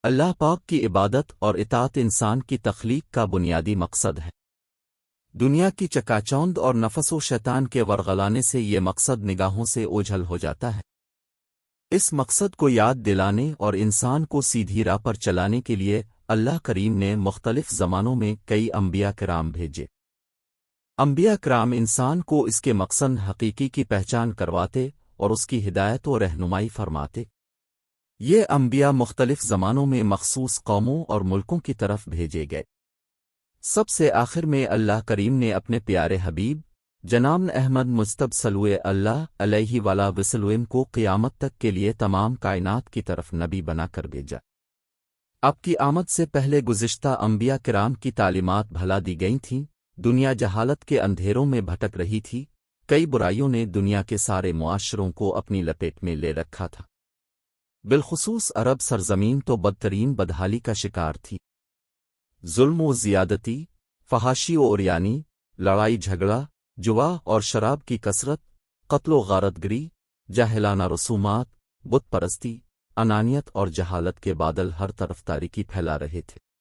اللہ پاک کی عبادت اور اطاعت انسان کی تخلیق کا بنیادی مقصد ہے۔ دنیا کی چکاچوند اور نفس و شیطان کے ورغلانے سے یہ مقصد نگاہوں سے اوجھل ہو جاتا ہے۔ اس مقصد کو یاد دلانے اور انسان کو سیدھی راہ پر چلانے کے لیے اللہ کریم نے مختلف زمانوں میں کئی انبیاء کرام بھیجے۔ انبیاء کرام انسان کو اس کے مقصد حقیقی کی پہچان کرواتے اور اس کی ہدایت و رہنمائی فرماتے۔ یہ انبیاء مختلف زمانوں میں مخصوص قوموں اور ملکوں کی طرف بھیجے گئے۔ سب سے آخر میں اللہ کریم نے اپنے پیارے حبیب جناب احمد مجتبی صلی اللہ علیہ وسلم کو قیامت تک کے لیے تمام کائنات کی طرف نبی بنا کر بھیجا۔ آپ کی آمد سے پہلے گزشتہ انبیاء کرام کی تعلیمات بھلا دی گئی تھیں، دنیا جہالت کے اندھیروں میں بھٹک رہی تھی، کئی برائیوں نے دنیا کے سارے معاشروں کو اپنی لپیٹ میں لے رکھا تھا۔ بالخصوص عرب سرزمین تو بدترین بدحالی کا شکار تھی۔ ظلم و زیادتی، فحاشی و عریانی، لڑائی جھگڑا، جوا اور شراب کی کثرت، قتل و غارت گری، جاہلانہ رسومات، بت پرستی، انانیت اور جہالت کے بادل ہر طرف تاریکی پھیلا رہے تھے۔